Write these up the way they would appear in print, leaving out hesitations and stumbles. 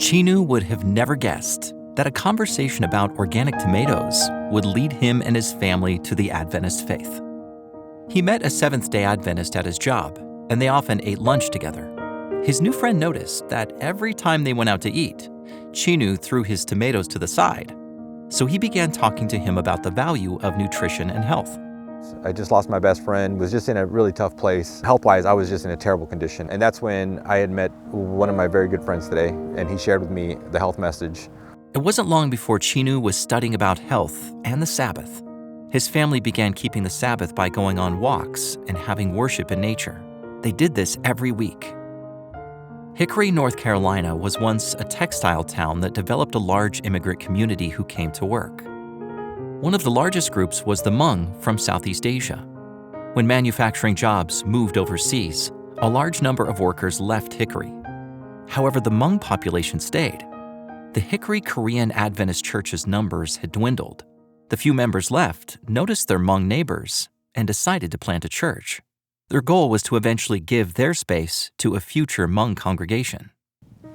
Chinu would have never guessed that a conversation about organic tomatoes would lead him and his family to the Adventist faith. He met a Seventh-day Adventist at his job, and they often ate lunch together. His new friend noticed that every time they went out to eat, Chinu threw his tomatoes to the side. So he began talking to him about the value of nutrition and health. I just lost my best friend, was just in a really tough place. Health-wise, I was just in a terrible condition. And that's when I had met one of my very good friends today, and he shared with me the health message. It wasn't long before Chinu was studying about health and the Sabbath. His family began keeping the Sabbath by going on walks and having worship in nature. They did this every week. Hickory, North Carolina was once a textile town that developed a large immigrant community who came to work. One of the largest groups was the Hmong from Southeast Asia. When manufacturing jobs moved overseas, a large number of workers left Hickory. However, the Hmong population stayed. The Hickory Korean Adventist Church's numbers had dwindled. The few members left noticed their Hmong neighbors and decided to plant a church. Their goal was to eventually give their space to a future Hmong congregation.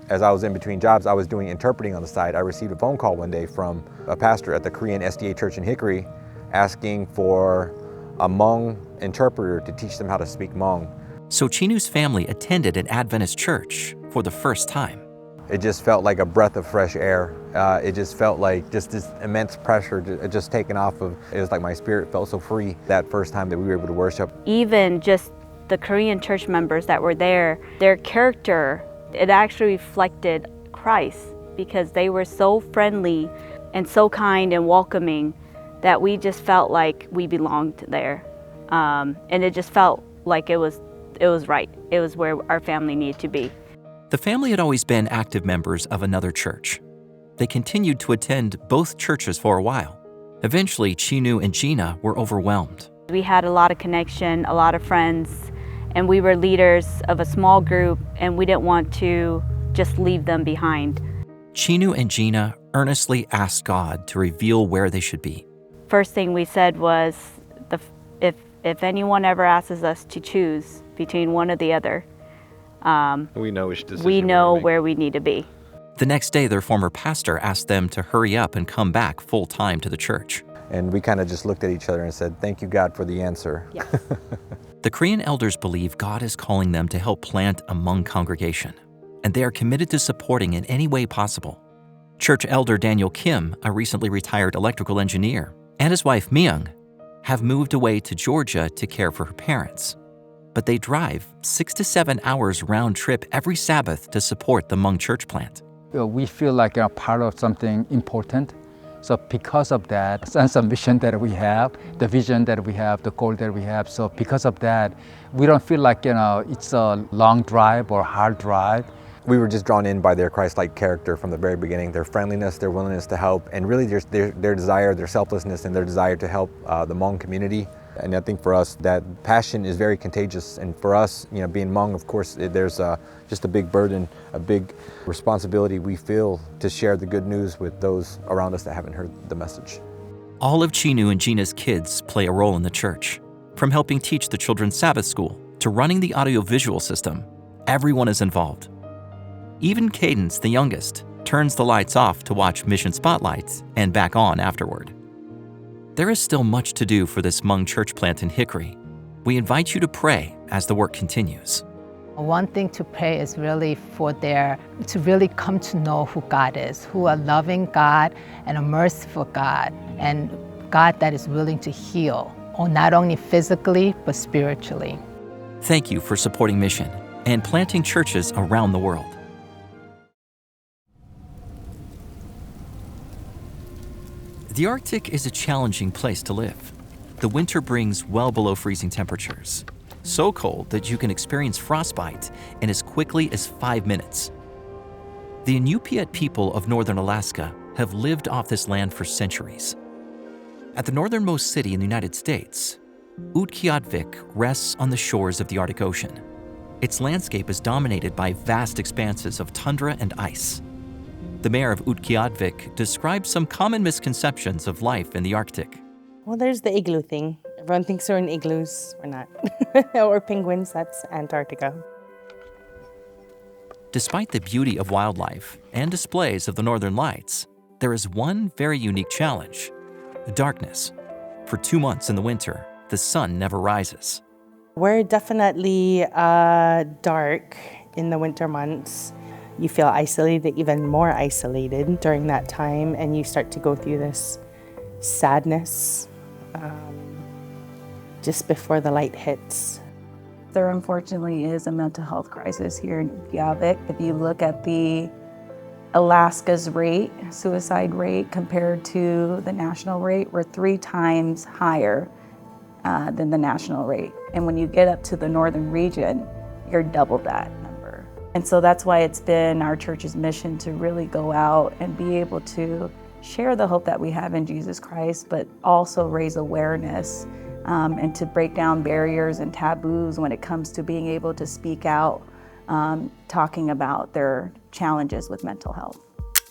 As I was in between jobs, I was doing interpreting on the side. I received a phone call one day from a pastor at the Korean SDA Church in Hickory asking for a Hmong interpreter to teach them how to speak Hmong. So Chinu's family attended an Adventist church for the first time. It just felt like a breath of fresh air. It just felt like just this immense pressure just taken off of, it was like my spirit felt so free that first time that we were able to worship. Even just the Korean church members that were there, their character, it actually reflected Christ because they were so friendly and so kind and welcoming that we just felt like we belonged there. And it just felt like it was right. It was where our family needed to be. The family had always been active members of another church. They continued to attend both churches for a while. Eventually, Chinu and Gina were overwhelmed. We had a lot of connection, a lot of friends, and we were leaders of a small group, and we didn't want to just leave them behind. Chinu and Gina earnestly asked God to reveal where they should be. First thing we said was, if anyone ever asks us to choose between one or the other, We know which decision we know where we need to be. The next day, their former pastor asked them to hurry up and come back full-time to the church. And we kind of just looked at each other and said, thank you, God, for the answer. Yes. The Korean elders believe God is calling them to help plant a Hmong congregation, and they are committed to supporting in any way possible. Church elder Daniel Kim, a recently retired electrical engineer, and his wife Myung have moved away to Georgia to care for her parents. But they drive 6 to 7 hours round trip every Sabbath to support the Hmong church plant. We feel like a part of something important. So because of that sense of mission that we have, the vision that we have, the goal that we have, so because of that, we don't feel like, it's a long drive or hard drive. We were just drawn in by their Christ-like character from the very beginning, their friendliness, their willingness to help, and really their desire, their selflessness, and their desire to help the Hmong community. And I think for us, that passion is very contagious. And for us, being Hmong, of course, there's just a big burden, a big responsibility we feel to share the good news with those around us that haven't heard the message. All of Chinu and Gina's kids play a role in the church. From helping teach the children's Sabbath school to running the audiovisual system, everyone is involved. Even Cadence, the youngest, turns the lights off to watch Mission Spotlights and back on afterward. There is still much to do for this Hmong church plant in Hickory. We invite you to pray as the work continues. One thing to pray is really to really come to know who God is, who a loving God and a merciful God, and God that is willing to heal, not only physically, but spiritually. Thank you for supporting Mission and planting churches around the world. The Arctic is a challenging place to live. The winter brings well below freezing temperatures, so cold that you can experience frostbite in as quickly as 5 minutes. The Inupiat people of northern Alaska have lived off this land for centuries. At the northernmost city in the United States, Utqiagvik rests on the shores of the Arctic Ocean. Its landscape is dominated by vast expanses of tundra and ice. The mayor of Utqiagvik describes some common misconceptions of life in the Arctic. Well, there's the igloo thing. Everyone thinks we're in igloos. We're not. Or penguins, that's Antarctica. Despite the beauty of wildlife and displays of the northern lights, there is one very unique challenge: darkness. For 2 months in the winter, the sun never rises. We're definitely dark in the winter months. You feel isolated, even more isolated during that time, and you start to go through this sadness just before the light hits. There unfortunately is a mental health crisis here in Utqiagvik. If you look at the Alaska's rate, suicide rate, compared to the national rate, we're 3 times higher than the national rate. And when you get up to the northern region, you're double that number. And so that's why it's been our church's mission to really go out and be able to share the hope that we have in Jesus Christ, but also raise awareness and to break down barriers and taboos when it comes to being able to speak out, talking about their challenges with mental health.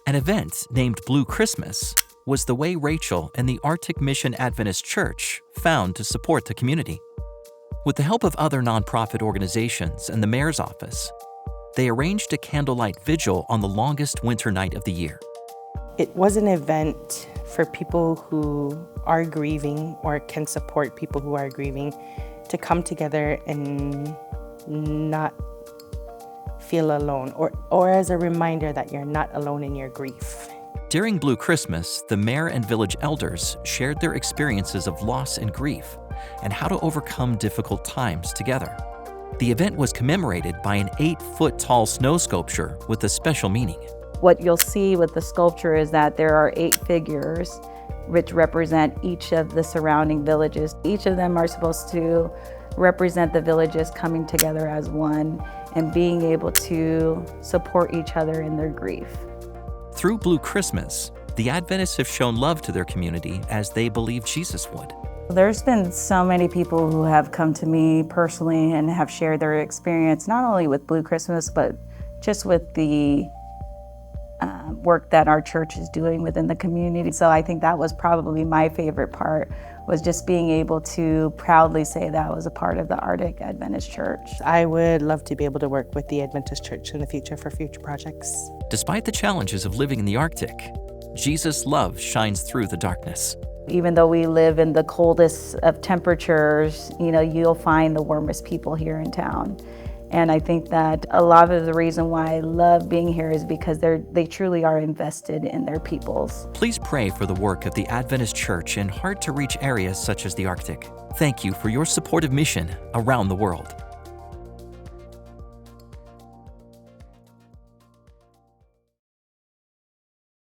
An event named Blue Christmas was the way Rachel and the Arctic Mission Adventist Church found to support the community. With the help of other nonprofit organizations and the mayor's office, they arranged a candlelight vigil on the longest winter night of the year. It was an event for people who are grieving or can support people who are grieving to come together and not feel alone, or as a reminder that you're not alone in your grief. During Blue Christmas, the mayor and village elders shared their experiences of loss and grief and how to overcome difficult times together. The event was commemorated by an 8-foot-tall snow sculpture with a special meaning. What you'll see with the sculpture is that there are 8 figures which represent each of the surrounding villages. Each of them are supposed to represent the villages coming together as one and being able to support each other in their grief. Through Blue Christmas, the Adventists have shown love to their community as they believe Jesus would. There's been so many people who have come to me personally and have shared their experience, not only with Blue Christmas, but just with the work that our church is doing within the community. So I think that was probably my favorite part, was just being able to proudly say that I was a part of the Arctic Adventist Church. I would love to be able to work with the Adventist Church in the future for future projects. Despite the challenges of living in the Arctic, Jesus' love shines through the darkness. Even though we live in the coldest of temperatures, you'll find the warmest people here in town. And I think that a lot of the reason why I love being here is because they truly are invested in their peoples. Please pray for the work of the Adventist Church in hard-to-reach areas such as the Arctic. Thank you for your supportive mission around the world.